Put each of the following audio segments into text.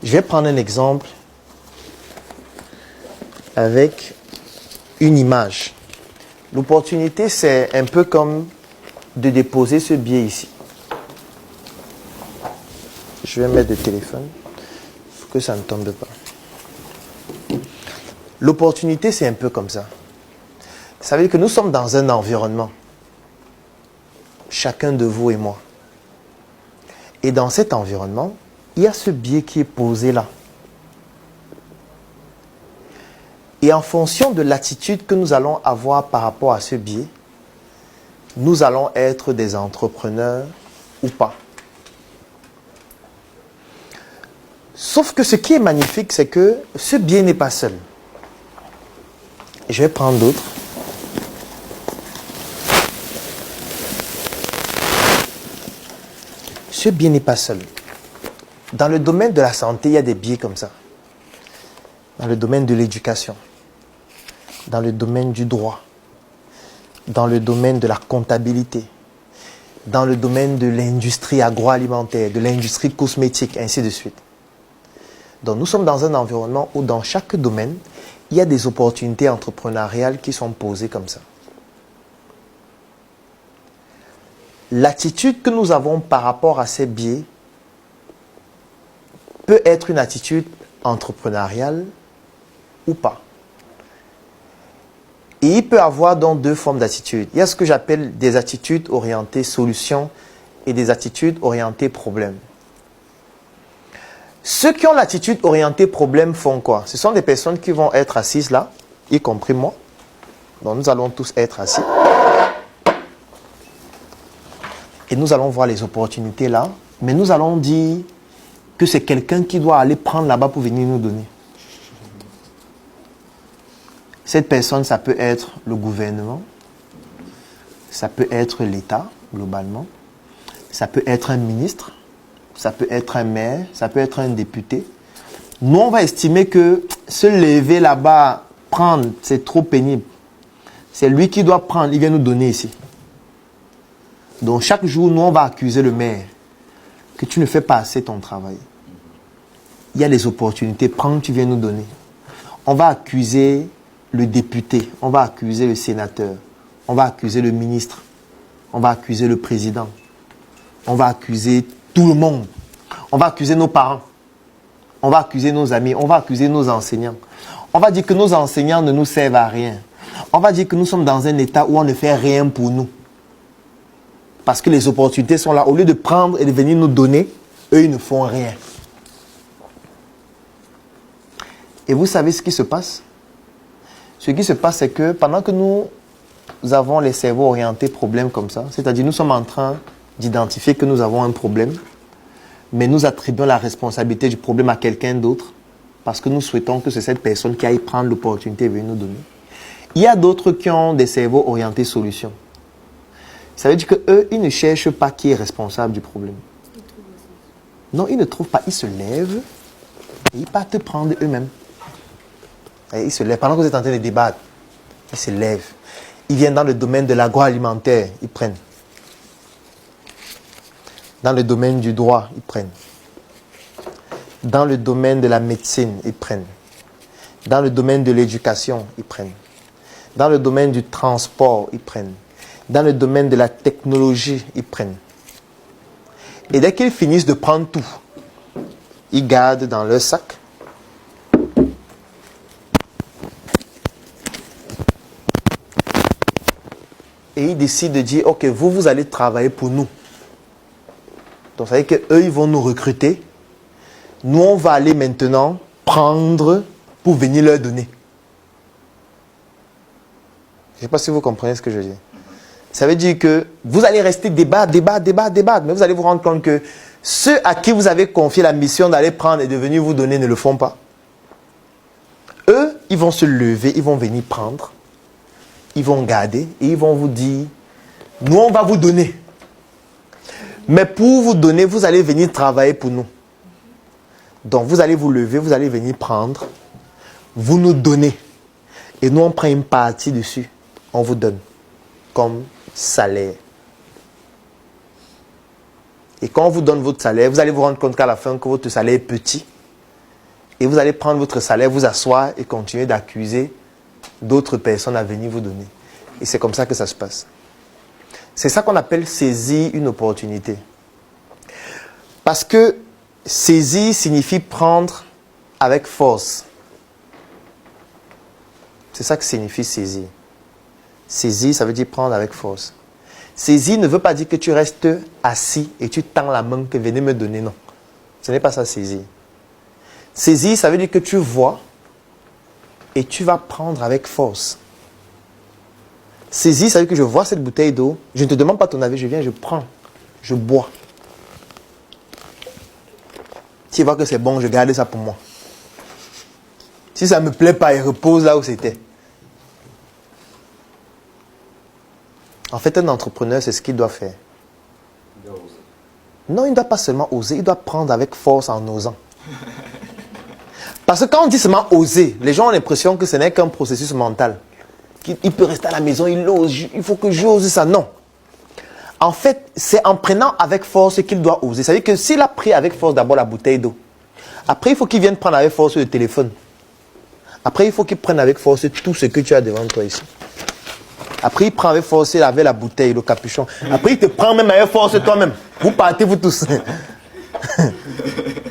Je vais prendre un exemple avec une image. L'opportunité, c'est un peu comme de déposer ce billet ici. Je vais mettre le téléphone pour que ça ne tombe pas. L'opportunité, c'est un peu comme ça. Ça veut dire que nous sommes dans un environnement. Chacun de vous et moi. Et dans cet environnement, il y a ce billet qui est posé là. Et en fonction de l'attitude que nous allons avoir par rapport à ce billet, nous allons être des entrepreneurs ou pas. Sauf que ce qui est magnifique, c'est que ce billet n'est pas seul. Je vais prendre d'autres. Ce billet n'est pas seul. Dans le domaine de la santé, il y a des biais comme ça. Dans le domaine de l'éducation, dans le domaine du droit, dans le domaine de la comptabilité, dans le domaine de l'industrie agroalimentaire, de l'industrie cosmétique, ainsi de suite. Donc nous sommes dans un environnement où dans chaque domaine, il y a des opportunités entrepreneuriales qui sont posées comme ça. L'attitude que nous avons par rapport à ces biais peut être une attitude entrepreneuriale ou pas. Et il peut y avoir donc deux formes d'attitudes. Il y a ce que j'appelle des attitudes orientées solutions et des attitudes orientées problèmes. Ceux qui ont l'attitude orientée problème font quoi? Ce sont des personnes qui vont être assises là, y compris moi. Donc nous allons tous être assis. Et nous allons voir les opportunités là. Mais nous allons dire que c'est quelqu'un qui doit aller prendre là-bas pour venir nous donner. Cette personne, ça peut être le gouvernement, ça peut être l'État, globalement, ça peut être un ministre, ça peut être un maire, ça peut être un député. Nous, on va estimer que se lever là-bas, prendre, c'est trop pénible. C'est lui qui doit prendre, il vient nous donner ici. Donc chaque jour, nous, on va accuser le maire que tu ne fais pas assez ton travail. Il y a des opportunités, prends, tu viens nous donner. On va accuser le député, on va accuser le sénateur, on va accuser le ministre, on va accuser le président, on va accuser tout le monde, on va accuser nos parents, on va accuser nos amis, on va accuser nos enseignants. On va dire que nos enseignants ne nous servent à rien. On va dire que nous sommes dans un état où on ne fait rien pour nous. Parce que les opportunités sont là. Au lieu de prendre et de venir nous donner, eux, ils ne font rien. Et vous savez ce qui se passe? Ce qui se passe, c'est que pendant que nous avons les cerveaux orientés problèmes comme ça, c'est-à-dire nous sommes en train d'identifier que nous avons un problème, mais nous attribuons la responsabilité du problème à quelqu'un d'autre, parce que nous souhaitons que c'est cette personne qui aille prendre l'opportunité et venir nous donner. Il y a d'autres qui ont des cerveaux orientés solutions. Ça veut dire qu'eux, ils ne cherchent pas qui est responsable du problème. Non, ils ne trouvent pas. Ils se lèvent et ils partent prendre eux-mêmes. Ils se lèvent. Pendant que vous êtes en train de débattre, ils se lèvent. Ils viennent dans le domaine de l'agroalimentaire, ils prennent. Dans le domaine du droit, ils prennent. Dans le domaine de la médecine, ils prennent. Dans le domaine de l'éducation, ils prennent. Dans le domaine du transport, ils prennent. Dans le domaine de la technologie, ils prennent. Et dès qu'ils finissent de prendre tout, ils gardent dans leur sac. Et ils décident de dire, ok, vous allez travailler pour nous. Donc ça veut dire qu'eux, ils vont nous recruter. Nous, on va aller maintenant prendre pour venir leur donner. Je ne sais pas si vous comprenez ce que je dis. Ça veut dire que vous allez rester débattre, mais vous allez vous rendre compte que ceux à qui vous avez confié la mission d'aller prendre et de venir vous donner ne le font pas. Eux, ils vont se lever, ils vont venir prendre, ils vont garder et ils vont vous dire, nous on va vous donner. Mais pour vous donner, vous allez venir travailler pour nous. Donc vous allez vous lever, vous allez venir prendre, vous nous donnez. Et nous on prend une partie dessus, on vous donne comme salaire. Et quand on vous donne votre salaire, vous allez vous rendre compte qu'à la fin que votre salaire est petit. Et vous allez prendre votre salaire, vous asseoir et continuer d'accuser d'autres personnes à venir vous donner. Et c'est comme ça que ça se passe. C'est ça qu'on appelle saisir une opportunité. Parce que saisir signifie prendre avec force. C'est ça que signifie saisir. Saisir, ça veut dire prendre avec force. Saisir ne veut pas dire que tu restes assis et tu tends la main que venez me donner, non. Ce n'est pas ça, saisir. Saisir, ça veut dire que tu vois et tu vas prendre avec force. Saisir, ça veut dire que je vois cette bouteille d'eau, je ne te demande pas ton avis, je viens, je prends, je bois. Si je vois que c'est bon, je garde ça pour moi. Si ça ne me plaît pas, il repose là où c'était. En fait, un entrepreneur, c'est ce qu'il doit faire. Il doit oser. Non, il ne doit pas seulement oser, il doit prendre avec force en osant. Parce que quand on dit seulement oser, les gens ont l'impression que ce n'est qu'un processus mental. Il peut rester à la maison, il ose, il faut que j'ose ça. Non. En fait, c'est en prenant avec force qu'il doit oser. C'est-à-dire que s'il a pris avec force d'abord la bouteille d'eau, après il faut qu'il vienne prendre avec force le téléphone. Après il faut qu'il prenne avec force tout ce que tu as devant toi ici. Après il prend avec force, il avait la bouteille, le capuchon. Après il te prend même avec force toi-même. Vous partez vous tous.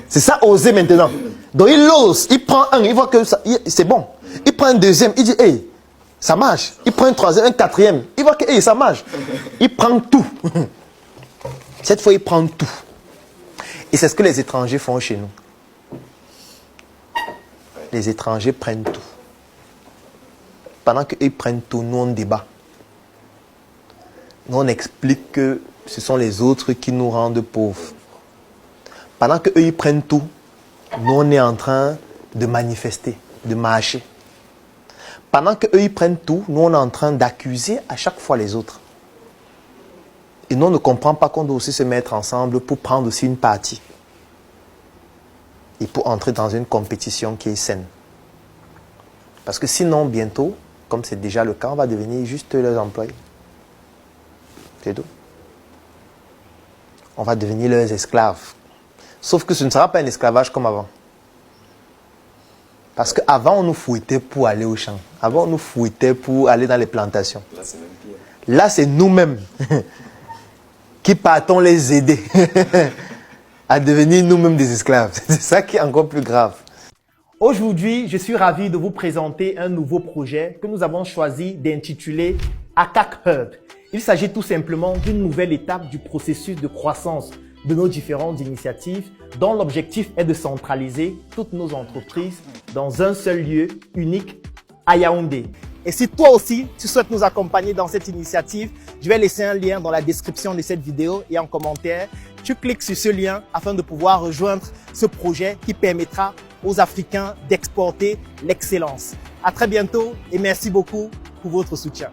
C'est ça oser maintenant. Donc il ose, il prend un, il voit que c'est bon. Il prend un deuxième, il dit hey, ça marche. Il prend un troisième, un quatrième, il voit que hey, ça marche. Il prend tout. Cette fois il prend tout. Et c'est ce que les étrangers font chez nous. Les étrangers prennent tout. Pendant qu'ils prennent tout, nous on débat. Nous on explique que ce sont les autres qui nous rendent pauvres. Pendant qu'eux ils prennent tout, nous on est en train de manifester, de marcher. Pendant qu'eux ils prennent tout, nous on est en train d'accuser à chaque fois les autres. Et nous on ne comprend pas qu'on doit aussi se mettre ensemble pour prendre aussi une partie. Et pour entrer dans une compétition qui est saine. Parce que sinon, bientôt, comme c'est déjà le cas, on va devenir juste leurs employés. C'est tout. On va devenir leurs esclaves. Sauf que ce ne sera pas un esclavage comme avant. Parce qu'avant, on nous fouettait pour aller au champ. Avant, on nous fouettait pour aller dans les plantations. Là, c'est même pire. Là, c'est nous-mêmes qui partons les aider à devenir nous-mêmes des esclaves. C'est ça qui est encore plus grave. Aujourd'hui, je suis ravi de vous présenter un nouveau projet que nous avons choisi d'intituler ACAC Hub. Il s'agit tout simplement d'une nouvelle étape du processus de croissance de nos différentes initiatives dont l'objectif est de centraliser toutes nos entreprises dans un seul lieu unique à Yaoundé. Et si toi aussi, tu souhaites nous accompagner dans cette initiative, je vais laisser un lien dans la description de cette vidéo et en commentaire. Tu cliques sur ce lien afin de pouvoir rejoindre ce projet qui permettra aux Africains d'exporter l'excellence. À très bientôt et merci beaucoup pour votre soutien.